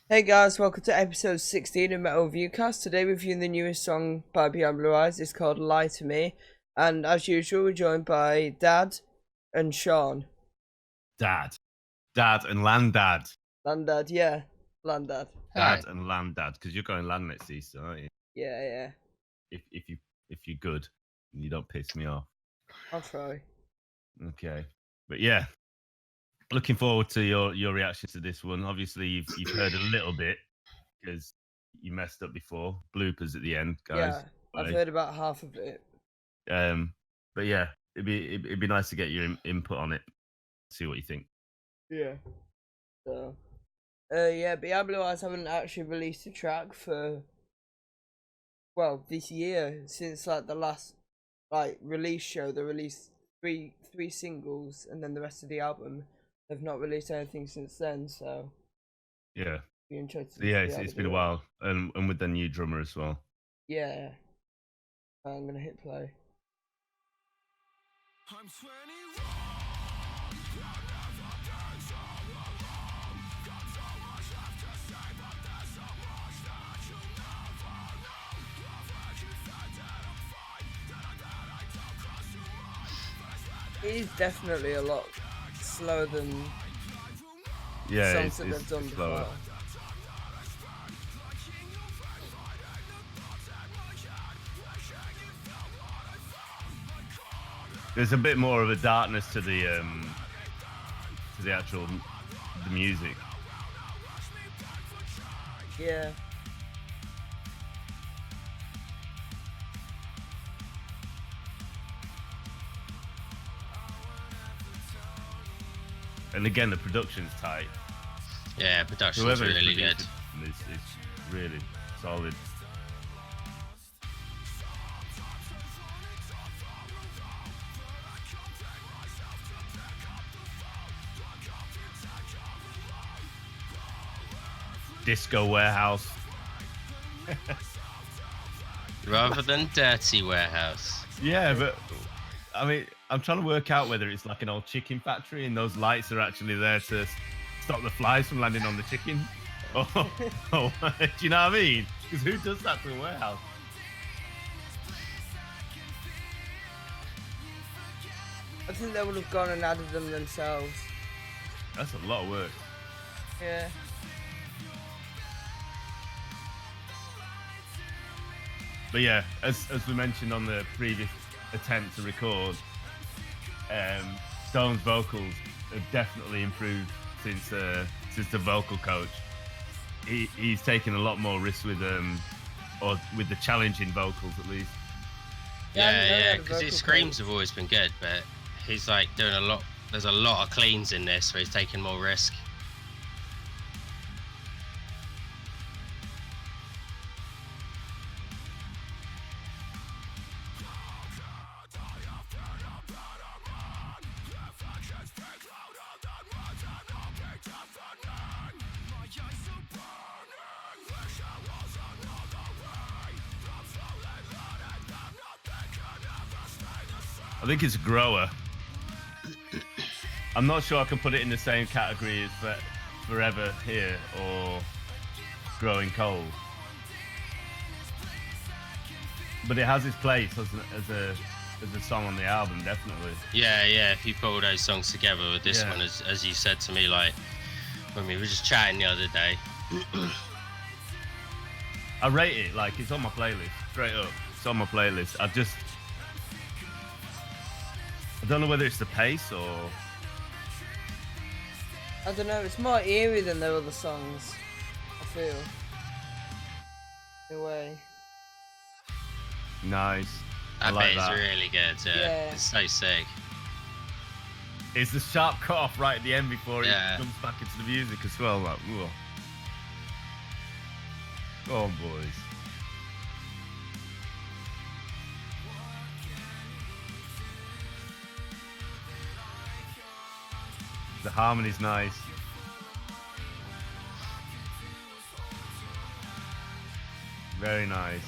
Hey guys, welcome to episode 16 of Metal Viewcast. Today we're reviewing the newest song by Beyond Blue Eyes. It's called Lie to Me. And as usual, we're joined by Dad and Sean. Dad and Landad. Landad, yeah. Landad. Dad and Landad, because you're going land next Easter, aren't you? Yeah. If you're good and you don't piss me off. I'll try. Okay. But yeah. Looking forward to your reaction to this one. Obviously you've heard a little bit because you messed up before. Bloopers at the end, guys. Yeah, I've heard about half of it. But yeah, it'd be nice to get your input on it. See what you think. Yeah. So Beyond Blue Eyes haven't actually released a track for this year, since like the last release show. They released three singles and then the rest of the album. They've not released anything since then, so yeah, be interested. Yeah, it's been a while, and with the new drummer as well. Yeah, I'm gonna hit play. I'm 21. It is definitely a lot slower than songs that they've done before. There's a bit more of a darkness to the actual music. Yeah. And again, the production's tight. Yeah, production's really good. It's really solid. Disco Warehouse. Rather than Dirty Warehouse. Yeah, but I mean, I'm trying to work out whether it's like an old chicken factory and those lights are actually there to stop the flies from landing on the chicken. Oh, do you know what I mean? Because who does that to a warehouse? I think they would have gone and added them themselves. That's a lot of work. Yeah. But yeah, as we mentioned on the previous attempt to record, Stone's vocals have definitely improved since the vocal coach. He's taken a lot more risks with with the challenging vocals at least. Yeah, because his screams have always been good, but he's like doing a lot. There's a lot of cleans in this, where he's taking more risk. I think it's a grower. I'm not sure I can put it in the same category as Forever Here or Growing Cold. But it has its place as a song on the album, definitely. Yeah, if you put all those songs together with this one, as you said to me, like when we were just chatting the other day. I rate it, like it's on my playlist, straight up. It's on my playlist. I don't know whether it's the pace or... I don't know, it's more eerie than their other songs, I feel. In a way. Nice. That like bit that. is really good, yeah. It's so sick. It's the sharp cut off right at the end before it comes back into the music as well, like, whoa. Go on, boys. The harmony's nice. Very nice.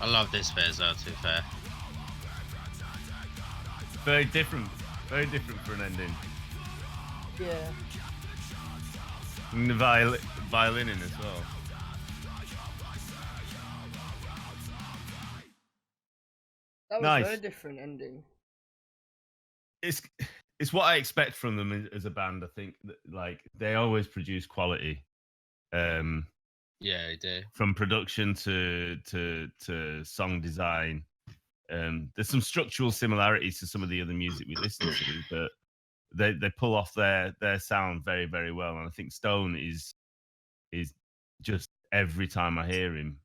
I love this bit as well, to be fair. Very different for an ending. Yeah. And the violin in as well. That was Nice. a very different ending. It's what I expect from them as a band. I think that, like, they always produce quality. Yeah, they do. From production to song design. There's some structural similarities to some of the other music we listen to, but they pull off their sound very, very well. And I think Stone is just, every time I hear him,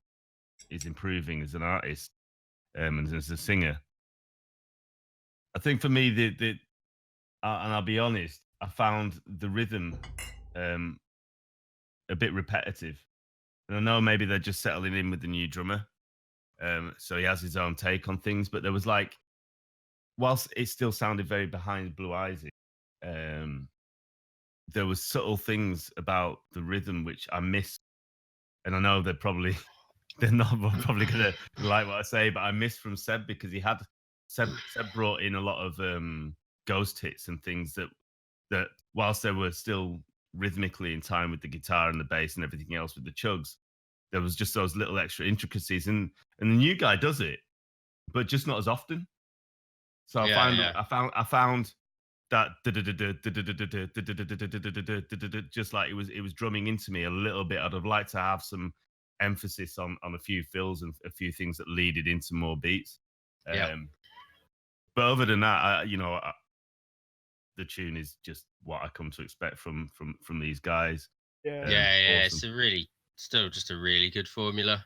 is improving as an artist and as a singer. I think for me, and I'll be honest, I found the rhythm a bit repetitive. And I know maybe they're just settling in with the new drummer. So he has his own take on things, but there was, like, whilst it still sounded very Behind Blue Eyes, there was subtle things about the rhythm which I missed. And I know they're not probably gonna like what I say, but I missed from Seb, because Seb brought in a lot of ghost hits and things that whilst they were still rhythmically in time with the guitar and the bass and everything else with the chugs, there was just those little extra intricacies, and the new guy does it, but just not as often. So I found that just like it was drumming into me a little bit. I'd have liked to have some emphasis on a few fills and a few things that lead it into more beats. But other than that, the tune is just what I come to expect from these guys. Yeah. Awesome. It's still just a really good formula.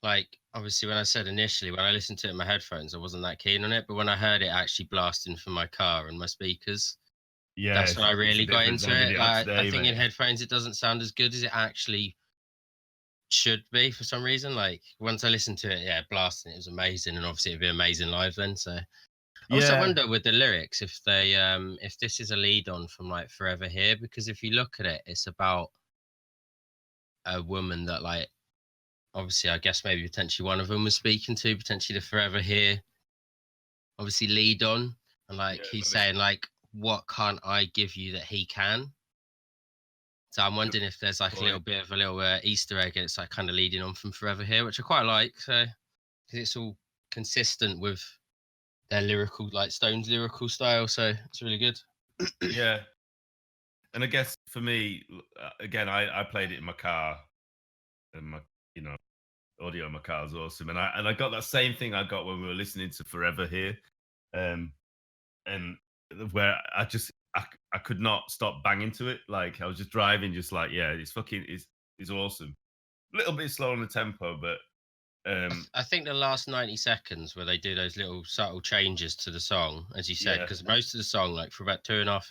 Like, obviously, when I said initially, when I listened to it in my headphones, I wasn't that keen on it. But when I heard it actually blasting from my car and my speakers, that's when I really got into it. I think in headphones, it doesn't sound as good as it actually should be for some reason. Like, once I listened to it, blasting, it was amazing, and obviously it'd be amazing live then. So I also wonder with the lyrics if they if this is a lead on from, like, Forever Here, because if you look at it, it's about a woman that, like, obviously I guess maybe potentially one of them was speaking to, potentially the Forever Here obviously lead on, and like he's saying, like, what can't I give you that he can? So I'm wondering if there's like a little bit of a little Easter egg, and it's like kind of leading on from Forever Here, which I quite like. So, because it's all consistent with their lyrical, like Stone's lyrical style. So it's really good. Yeah. And I guess for me, again, I played it in my car, and my, audio in my car is awesome. And I got that same thing I got when we were listening to Forever Here, and where I could not stop banging to it. Like, I was just driving, just like, it's awesome. A little bit slow on the tempo, but I think the last 90 seconds where they do those little subtle changes to the song, as you said, because most of the song, like for about 2.5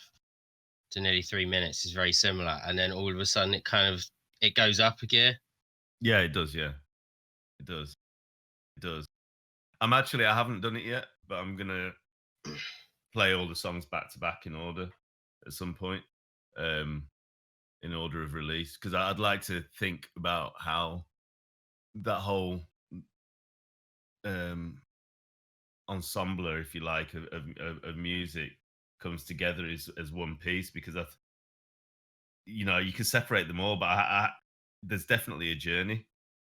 to nearly 3 minutes, is very similar, and then all of a sudden it goes up a gear. Yeah, it does. Yeah, it does. It does. I haven't done it yet, but I'm gonna play all the songs back to back in order at some point, in order of release, because I'd like to think about how that whole ensemble, if you like, of music comes together as one piece, because you can separate them all, but there's definitely a journey,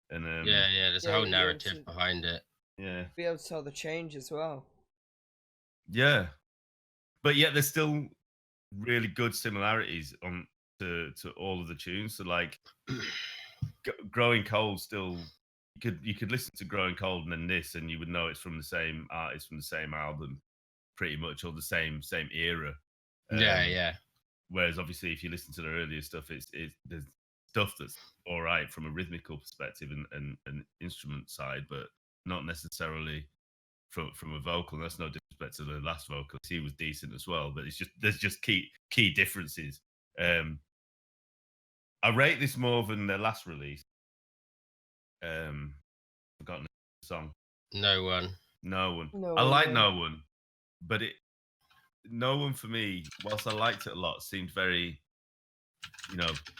and there's a whole narrative behind it. Yeah, be able to tell the change as well. Yeah, but yet there's still really good similarities to all of the tunes. So, like, Growing Cold, still you could listen to Growing Cold and then this, and you would know it's from the same artist, from the same album, pretty much, or the same era. Whereas obviously, if you listen to the earlier stuff, there's stuff that's all right from a rhythmical perspective and instrument side, but not necessarily from a vocal. And that's no disrespect to the last vocalist; he was decent as well. But there's just key differences. I rate this more than their last release. Forgotten the song. No One. I like No One, but No One for me, whilst I liked it a lot, seemed very,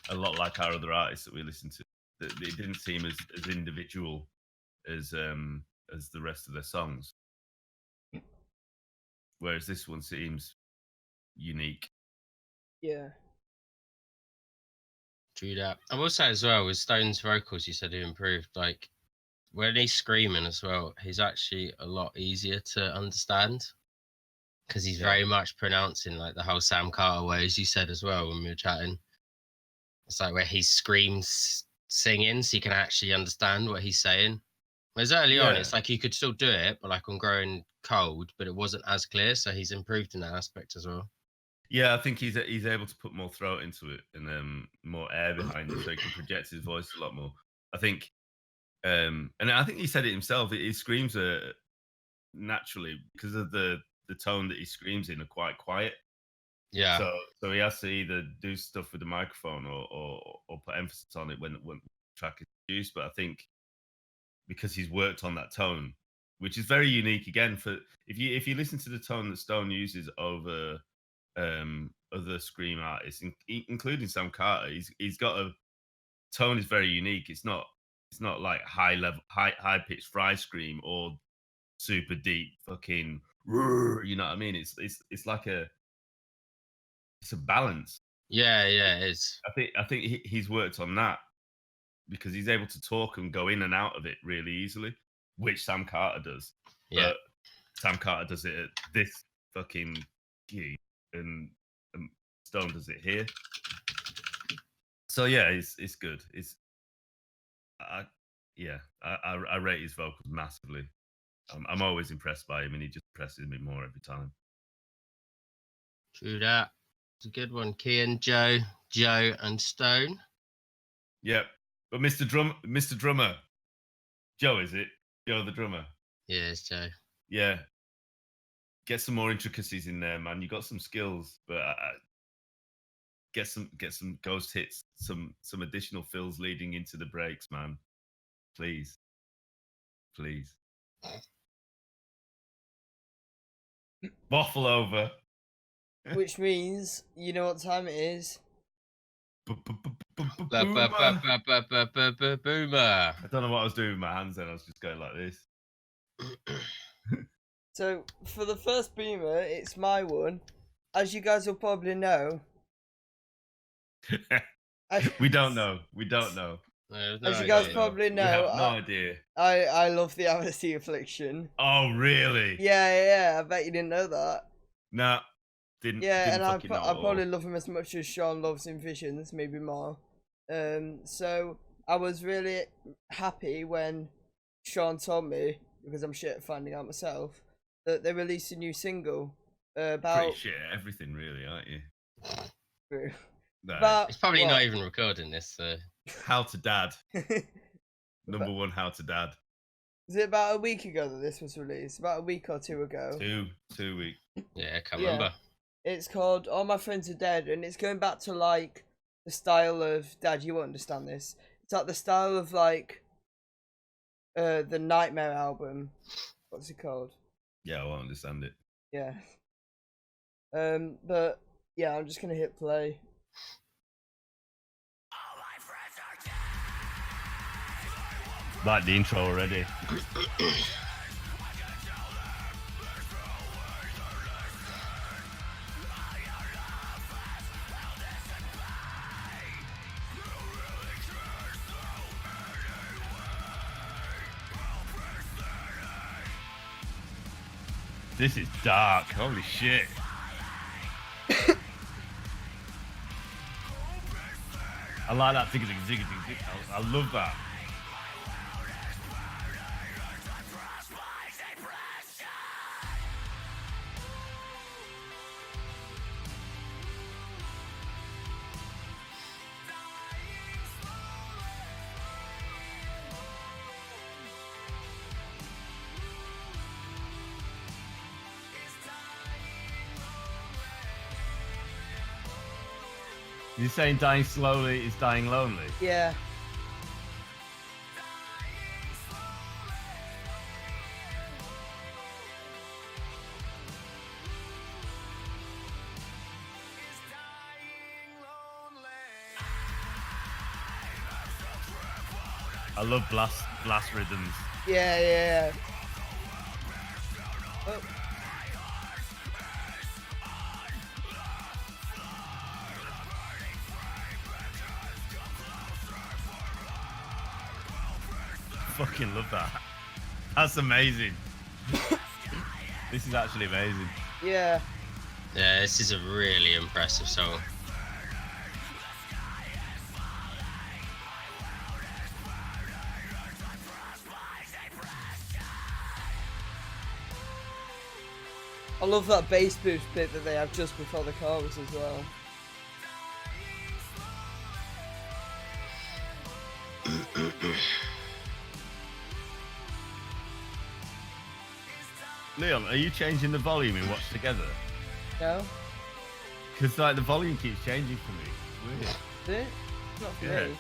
a lot like our other artists that we listened to. It didn't seem as individual as as the rest of their songs. Whereas this one seems unique. Yeah. True that. I will say as well with Stone's vocals, you said he improved. Like when he's screaming as well, he's actually a lot easier to understand because he's very much pronouncing like the whole Sam Carter way, as you said as well when we were chatting. It's like where he screams singing, so you can actually understand what he's saying. Whereas early on, it's like you could still do it, but like on Growing Cold, but it wasn't as clear. So he's improved in that aspect as well. Yeah, I think he's able to put more throat into it and more air behind it, so he can project his voice a lot more. I think, and I think he said it himself. His screams are naturally, because of the tone that he screams in, are quite quiet. Yeah. So he has to either do stuff with the microphone or put emphasis on it when the track is produced. But I think because he's worked on that tone, which is very unique. Again, for if you listen to the tone that Stone uses over other scream artists, including Sam Carter, he's got a tone is very unique. It's not like high pitched fry scream or super deep fucking, you know what I mean? It's like it's a balance. Yeah, it is. I think he's worked on that because he's able to talk and go in and out of it really easily, which Sam Carter does. Yeah. But Sam Carter does it at this fucking key, and Stone does it here. So yeah, it's good. I rate his vocals massively. I'm always impressed by him, and he just impresses me more every time. True that. It's a good one. Kian, Joe and Stone. Yep. But Mr. Drummer, Joe, is it? Joe the drummer. Yeah, it's Joe. Yeah. Get some more intricacies in there, man. You got some skills, but get some ghost hits, some additional fills leading into the breaks, man. Please. Waffle over. Which means you know what time it is. Boomer. I don't know what I was doing with my hands then. I was just going like this. So for the first boomer, it's my one. As you guys will probably know. We don't know. As you guys probably know, we have no idea. I love the Amity Affliction. Oh, really? Yeah. I bet you didn't know that. No, didn't. Yeah, didn't and fucking know I at all. probably love him as much as Sean loves in Visions, maybe more. So I was really happy when Sean told me, because I'm shit at finding out myself, that they released a new single about. Pretty shit at everything, really, aren't you? True. No. But It's probably not even recording this, so. How to Dad. Number one, How to Dad. Is it about a week ago that this was released? About a week or two ago. 2 weeks. Yeah, I can't remember. It's called All My Friends Are Dead, and it's going back to like the style of Dad. You won't understand this. It's like the style of like the Nightmare album. What's it called? Yeah, I won't understand it. Yeah. But yeah, I'm just gonna hit play. Like the intro already. This is dark. Holy shit. I like that. I love that. You're saying dying slowly is dying lonely? Yeah. I love blast rhythms. Yeah. Oh. Fucking love that. That's amazing. This is actually amazing. Yeah. Yeah, this is a really impressive song. I love that bass boost bit that they have just before the chorus as well. Leon, are you changing the volume in Watch Together? No? Because like the volume keeps changing for me. It's weird. Is it? Not for Yeah. me.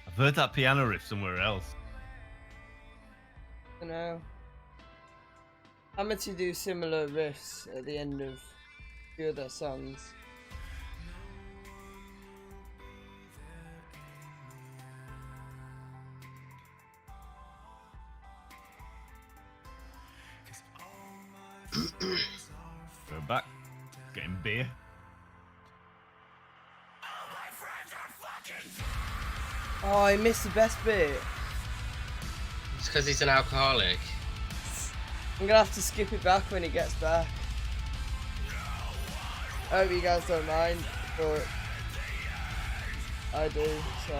I've heard that piano riff somewhere else. I know. Amity do similar riffs at the end of a few of their songs. We're back. Getting beer. Oh, I missed the best bit. It's because he's an alcoholic. I'm gonna have to skip it back when he gets back. I hope you guys don't mind, but I do, so.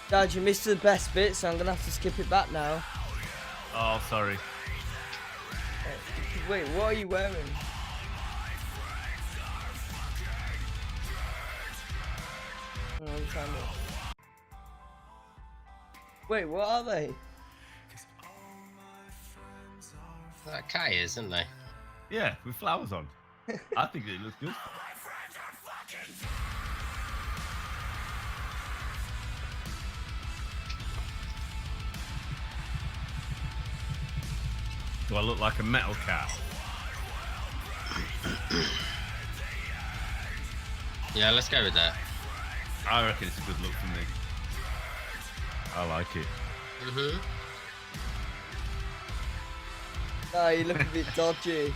Dad, you missed the best bit, so I'm gonna have to skip it back now. Oh, sorry. Wait, what are you wearing? Oh, let me find it. Wait, what are they? That Kai is, isn't they? Yeah, with flowers on. I think it looks good. Do I look like a metal cat? Yeah, let's go with that. I reckon it's a good look for me. I like it. Mhm. Oh, you look a bit dodgy.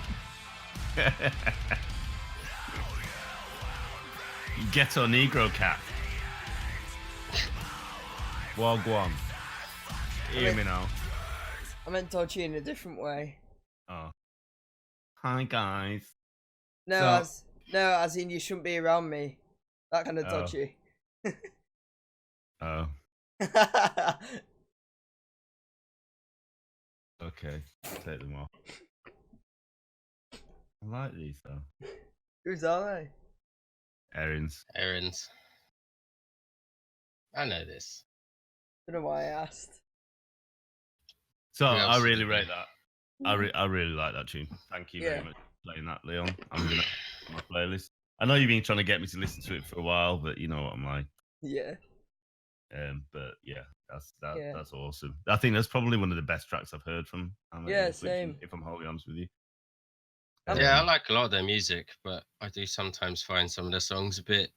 Ghetto Negro cat. Wagwan. Hear me now. I meant dodgy in a different way. Oh. Hi guys. No, So- as in you shouldn't be around me. That kind of Oh. dodgy. Oh, okay. Take them off. I like these though. Who's are they? Errands. Errands. I know this. Don't know why I asked. So Who I else really did rate they? that. I really like that tune. Thank you Yeah. very much for playing that, Leon. I'm gonna put my playlist. I know you've been trying to get me to listen to it for a while, but you know what I'm like. Yeah. But yeah, that's Yeah. that's awesome. I think that's probably one of the best tracks I've heard from Amity Yeah, Affliction, same. if I'm wholly honest with you. Yeah, I like a lot of their music, but I do sometimes find some of their songs a bit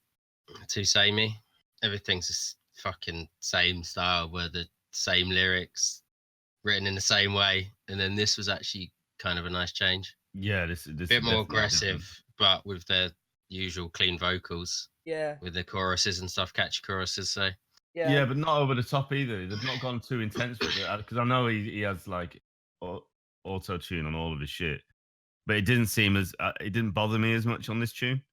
too samey. Everything's just fucking same style, where the same lyrics written in the same way, and then this was actually kind of a nice change. Yeah, this A bit is more definitely aggressive, different. but with their usual clean vocals, Yeah. with the choruses and stuff, catchy choruses. So Yeah. Yeah, but not over the top either. They've not gone too intense with it, because I know he has like auto tune on all of his shit, but it didn't seem as it didn't bother me as much on this tune.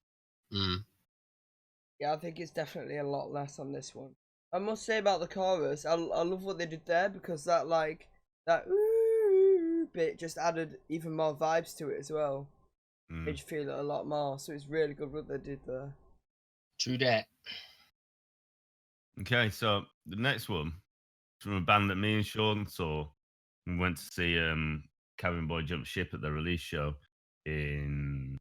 Yeah, I think it's definitely a lot less on this one. I must say about the chorus, I love what they did there, because that ooh bit just added even more vibes to it as well. Made you feel it a lot more. So it's really good what they did there. true that. Okay, so the next one is from a band that me and Sean saw. We went to see Cabin Boy Jump Ship at their release show in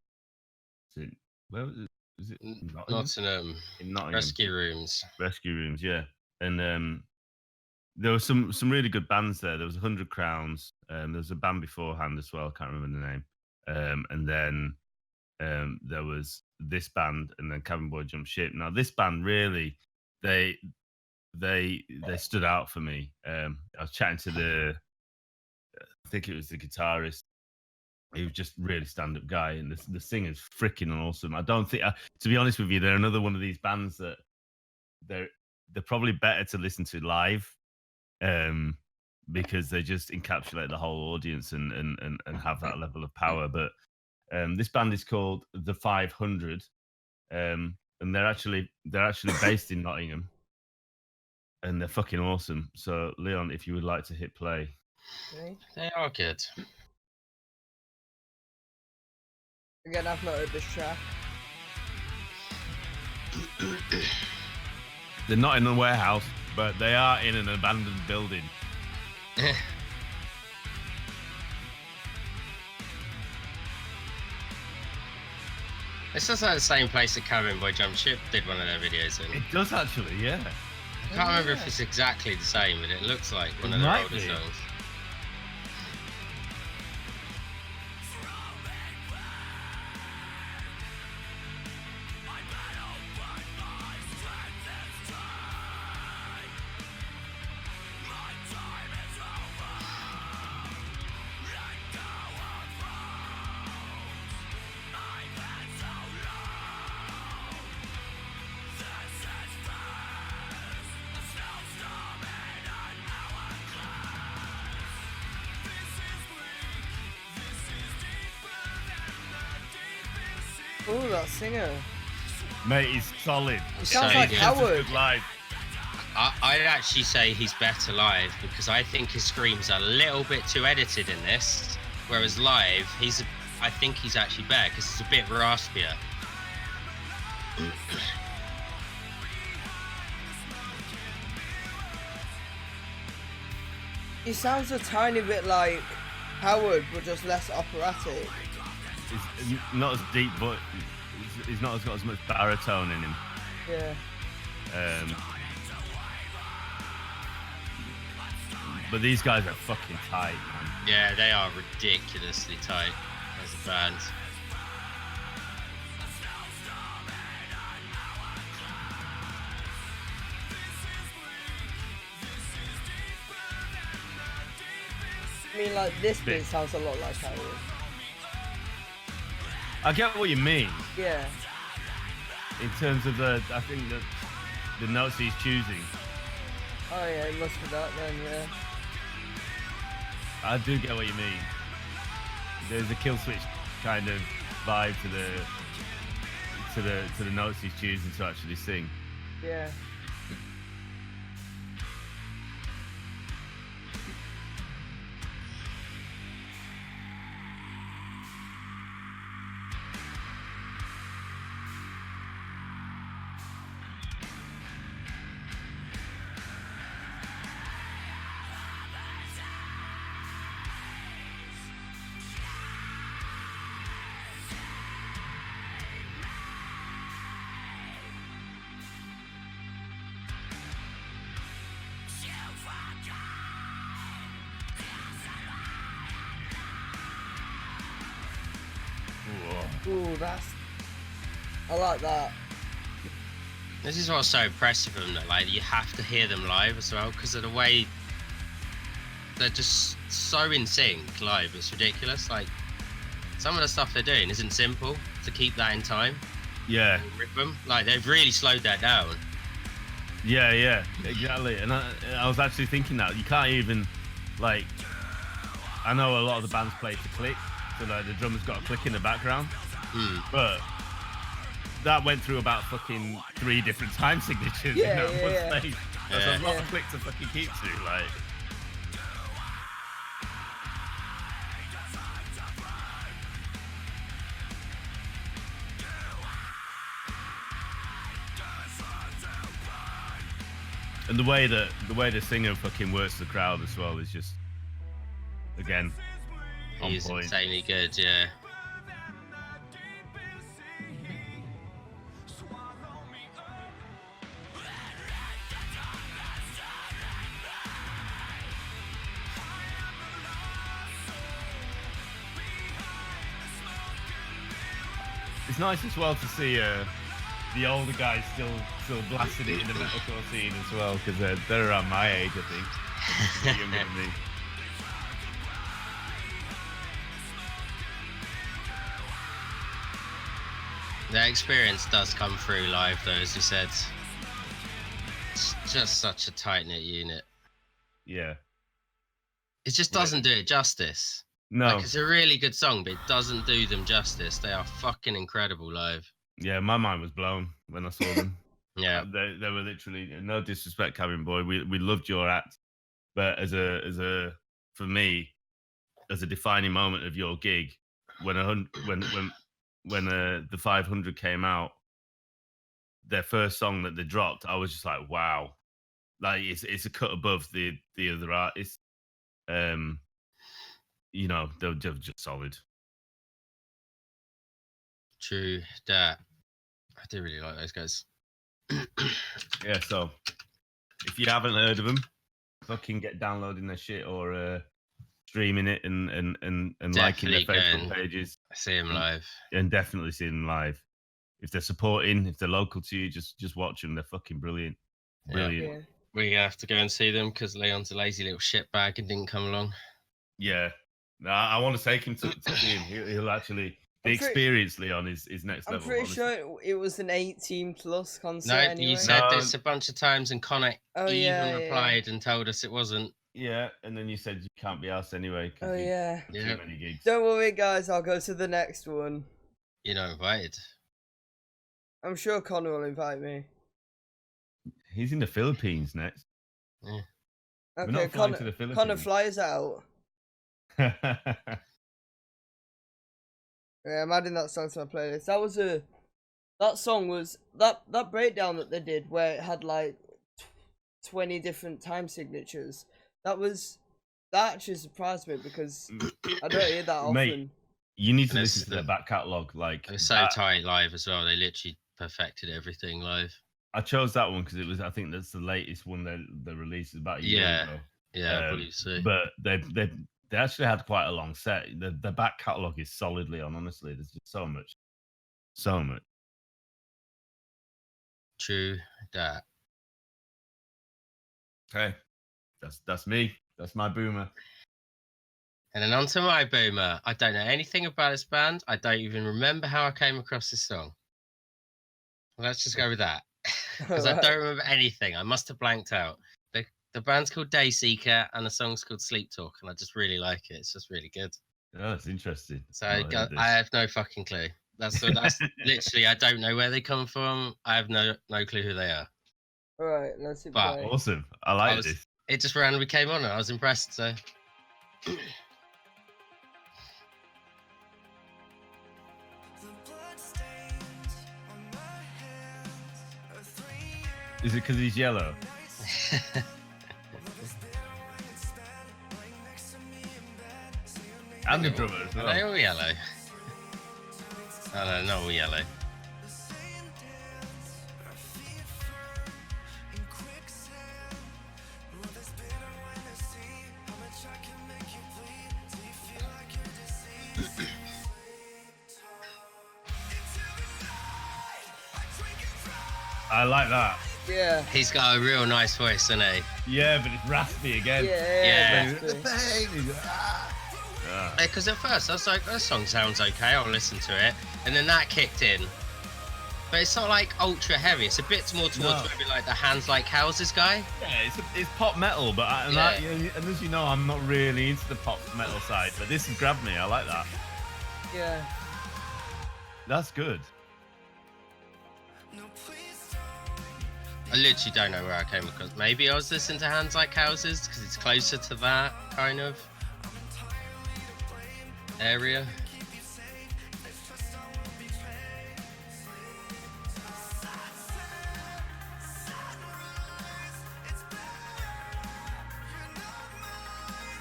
Where was it? Was it Nottingham. In Nottingham. Rescue Rooms. Rescue Rooms, yeah. And there were some really good bands there. There was 100 Crowns. There was a band beforehand as well. I can't remember the name. And then there was this band, and then Cabin Boy Jump Ship. Now this band really, they stood out for me. I was chatting to I think it was the guitarist. He was just really stand-up guy, and the singer's freaking awesome. I don't think, to be honest with you, they're another one of these bands that they're probably better to listen to live, because they just encapsulate the whole audience and have that level of power. But this band is called the 500, and they're actually based in Nottingham, and they're fucking awesome. So Leon, if you would like to hit play. They are good. Again, I've not heard this track. They're not in a warehouse, but they are in an abandoned building. It's just like the same place that Cabin Boy Jump Ship did one of their videos in. It does actually, yeah. I can't remember if it's exactly the same, but it looks like one of their older songs. Oh, that singer. Mate, he's solid. He sounds So like good. Howard. Live. I'd actually say he's better live because I think his screams are a little bit too edited in this, whereas live, I think he's actually better because it's a bit raspier. He sounds a tiny bit like Howard, but just less operatic. He's not as deep, but he's not got as much baritone in him. Yeah. But these guys are fucking tight, man. Yeah, they are ridiculously tight as a band. I mean, like, this bit sounds a lot like Howard. I get what you mean. Yeah. In terms of I think that the notes he's choosing. Oh yeah, it must be that then, yeah. I do get what you mean. There's a kill switch kind of vibe to the notes he's choosing to actually sing. Yeah. Ooh, I like that. This is what's so impressive of them, that like you have to hear them live as well because of the way they're just so in sync live. It's ridiculous. Like some of the stuff they're doing isn't simple to keep that in time. Yeah. Rhythm. Like they've really slowed that down. Yeah, exactly. And I was actually thinking that you can't even like. I know a lot of the bands play to click, so like the drummer's got a click in the background. But that went through about fucking 3 different time signatures in that one space. That's a lot of click to fucking keep to, like. And the way the singer fucking works the crowd as well is just, again, on He's point. insanely good, yeah. it's nice as well to see the older guys still blasting it in the metalcore scene as well, because they're around my age, I think. They're younger than me. The experience does come through live, though, as you said. It's just such a tight-knit unit. Yeah. It just doesn't do it justice. No. Like, it's a really good song, but it doesn't do them justice. They are fucking incredible live. Yeah, my mind was blown when I saw them. Yeah. They were literally, no disrespect, Cabin Boy. We loved your act, but for me, as a defining moment of your gig, when the 500 came out, their first song that they dropped, I was just like, wow, like it's a cut above the other artists. You know, they're just solid. True that. I do really like those guys. Yeah, so if you haven't heard of them, fucking get downloading their shit or streaming it and liking their Facebook pages. See them live. And definitely see them live. If they're supporting, if they're local to you, just watch them. They're fucking brilliant. Brilliant. Yeah. We have to go and see them because Leon's a lazy little shitbag and didn't come along. Yeah. No, I want to take him to see him. He'll actually... The experience, Leon, is next level. I'm pretty sure it was an 18+ concert. No, anyway. you said this a bunch of times, and Connor replied and told us it wasn't. Yeah, and then you said you can't be asked anyway. Oh yeah. Too many gigs. Don't worry, guys. I'll go to the next one. You're not invited. I'm sure Connor will invite me. He's in the Philippines next. Yeah. We're Okay, not flying to the Philippines. Connor flies out. Yeah, I'm adding that song to my playlist. That breakdown that they did where it had like 20 different time signatures. That actually surprised me because I don't hear that often. Mate, you need to listen to their back catalogue. Like, it was so tight live as well. They literally perfected everything live. I chose that one because I think that's the latest one they released about a year ago. Yeah, I believe so. But they actually had quite a long set. The back catalogue is solidly on, honestly. There's just so much. True that. Okay. That's me. That's my boomer. And then on to my boomer. I don't know anything about this band. I don't even remember how I came across this song. Let's just go with that. Because I don't remember anything. I must have blanked out. The band's called Dayseeker and the song's called Sleep Talk, and I just really like it. It's just really good. Oh, that's interesting. So I have no fucking clue. That's literally, I don't know where they come from. I have no clue who they are. All right, let's see. But awesome. I like this. It just randomly came on and I was impressed, so. Is it because he's yellow? And the drummer as well. Are they all yellow? Oh no, not all yellow. I like that. Yeah. He's got a real nice voice, doesn't he? Yeah, but it's raspy again. Yeah. Yeah. Because at first I was like, that song sounds okay, I'll listen to it. And then that kicked in. But it's not like ultra heavy. It's a bit more towards maybe like the Hands Like Houses guy. Yeah, it's pop metal, but and as you know, I'm not really into the pop metal side. But this has grabbed me. I like that. Yeah. That's good. I literally don't know where I came across. Maybe I was listening to Hands Like Houses because it's closer to that kind of area.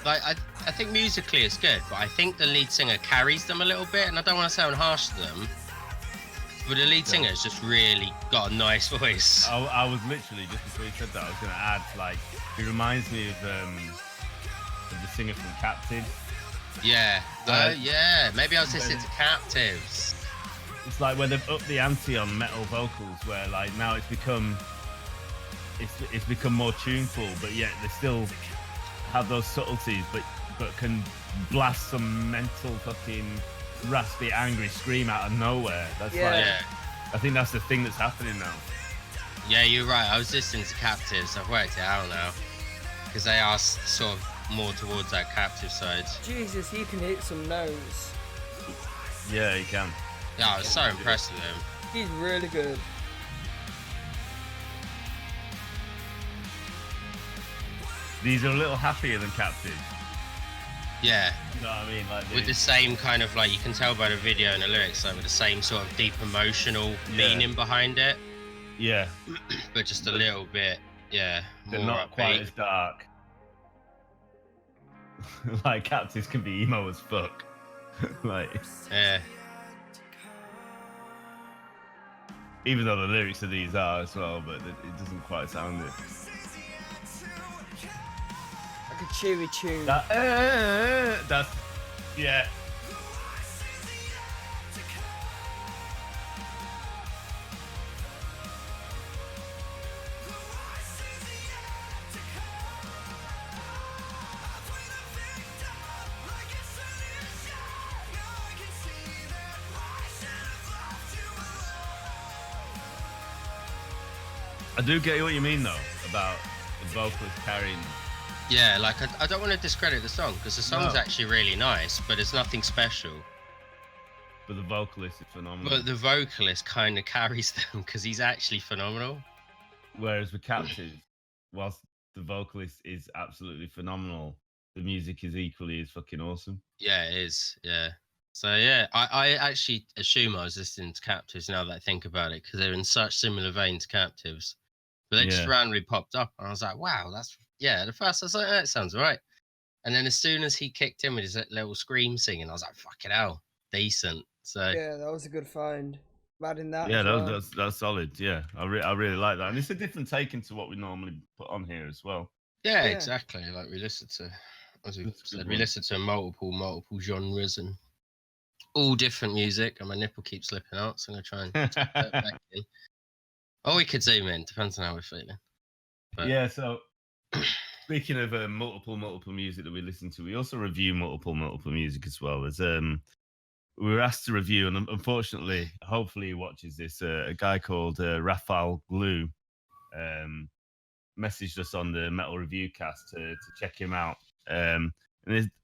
Like I think musically it's good, but I think the lead singer carries them a little bit, and I don't want to sound harsh to them, but the lead singer has just really got a nice voice. I was literally, just before you said that, I was going to add, like, it reminds me of the singer from Captive. Yeah. Yeah. Maybe I was listening to Captives. it's like where they've upped the ante on metal vocals, where like now it's become more tuneful, but yet they still have those subtleties, but can blast some mental fucking raspy, angry scream out of nowhere. That's I think that's the thing that's happening now. Yeah, you're right. I was listening to Captives. I've worked it out now because they are sort of more towards that Captive side. Jesus, he can hit some notes. Yeah, he can. Yeah, I was so impressed with him. He's really good. These are a little happier than Captive. Yeah. You know what I mean? Like with the same kind of, like, you can tell by the video and the lyrics, like with the same sort of deep emotional meaning behind it. Yeah. But just a little bit, they're not quite as dark. Like Captives can be emo as fuck. Like, yeah. Even though the lyrics of these are as well, but it doesn't quite sound it. Like a cheery tune. That's yeah. I do get what you mean though about the vocalist carrying. Yeah, like I don't want to discredit the song because the song's actually really nice, but it's nothing special. But the vocalist is phenomenal. But the vocalist kind of carries them because he's actually phenomenal. Whereas with Captives, whilst the vocalist is absolutely phenomenal, the music is equally as fucking awesome. Yeah, it is. Yeah. So yeah, I actually assume I was listening to Captives now that I think about it because they're in such similar vein to Captives. But they just randomly popped up and I was like, wow, at first I was like, that sounds right. And then as soon as he kicked in with his little scream singing, I was like, fucking hell, decent. So yeah, that was a good find. Adding that. Yeah, that's solid. Yeah, I really like that. And it's a different take into what we normally put on here as well. Yeah, exactly. Like we listen to, as we said, we listen to multiple genres and all different music. And my nipple keeps slipping out, so I'm going to try and put it back in. Or we could zoom in, depends on how we're feeling. But yeah, so speaking of multiple music that we listen to, we also review multiple music as well. As we were asked to review, and unfortunately, hopefully he watches this, a guy called Raphael Glue messaged us on the Metal Review Cast to check him out. And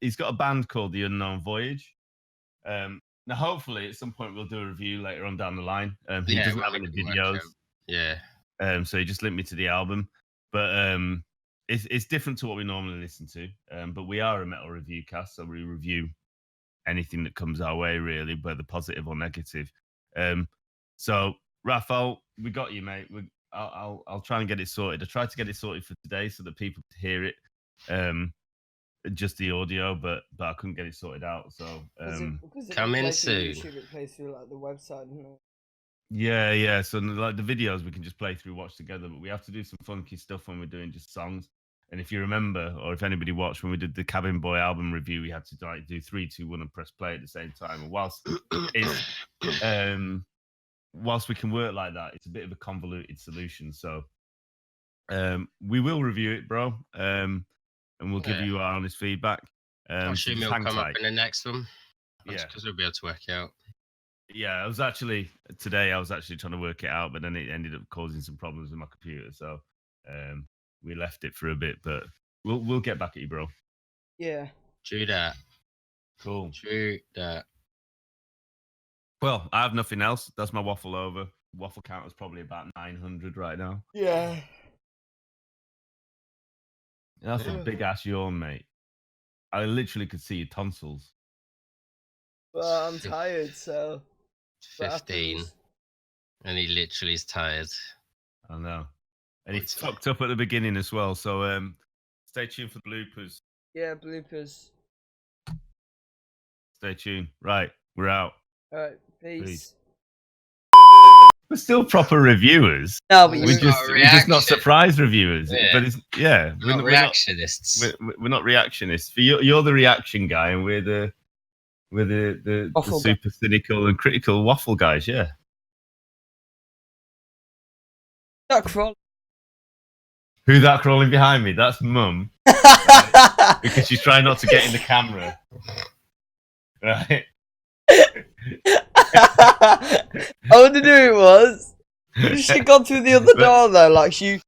he's got a band called The Unknown Voyage. Now, hopefully, at some point, we'll do a review later on down the line. He doesn't have any videos. Yeah. So he just linked me to the album. But it's different to what we normally listen to. But we are a Metal Review Cast, so we review anything that comes our way, really, whether positive or negative. So, Raphael, we got you, mate. I'll try and get it sorted. I tried to get it sorted for today so that people could hear it. Just the audio, but I couldn't get it sorted out. So coming soon. It plays through like the website, isn't it? Yeah. So like the videos we can just play through, watch together, but we have to do some funky stuff when we're doing just songs. And if you remember, or if anybody watched when we did the Cabin Boy album review, we had to like do 3, 2, 1 and press play at the same time. And whilst whilst we can work like that, it's a bit of a convoluted solution. So we will review it, bro. And we'll give you our honest feedback. I assume it'll come up in the next one. Yeah, because we'll be able to work it out. Yeah, I was actually trying to work it out, but then it ended up causing some problems with my computer. So we left it for a bit, but we'll get back at you, bro. Yeah. True that. Cool. True that. Well, I have nothing else. That's my waffle over. Waffle count is probably about 900 right now. Yeah. That's a big ass yawn, mate. I literally could see your tonsils. Well, I'm tired, so 15. And he literally is tired. I know. And he's fucked up at the beginning as well. So stay tuned for bloopers. Yeah, bloopers. Stay tuned. Right, we're out. All right, peace. We're still proper reviewers. No, but we're just not surprise reviewers. Yeah. But we're not reactionists. We're not reactionists. You're the reaction guy, and we're the With the Waffle super cynical and critical waffle guys, yeah. That crawl. Who's that crawling behind me? That's Mum. Right? Because she's trying not to get in the camera. Right? I wonder who it was. She gone through the other door though, like she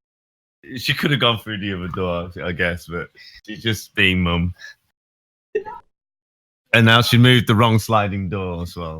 could have gone through the other door, I guess, but she's just being Mum. And now she moved the wrong sliding door as well.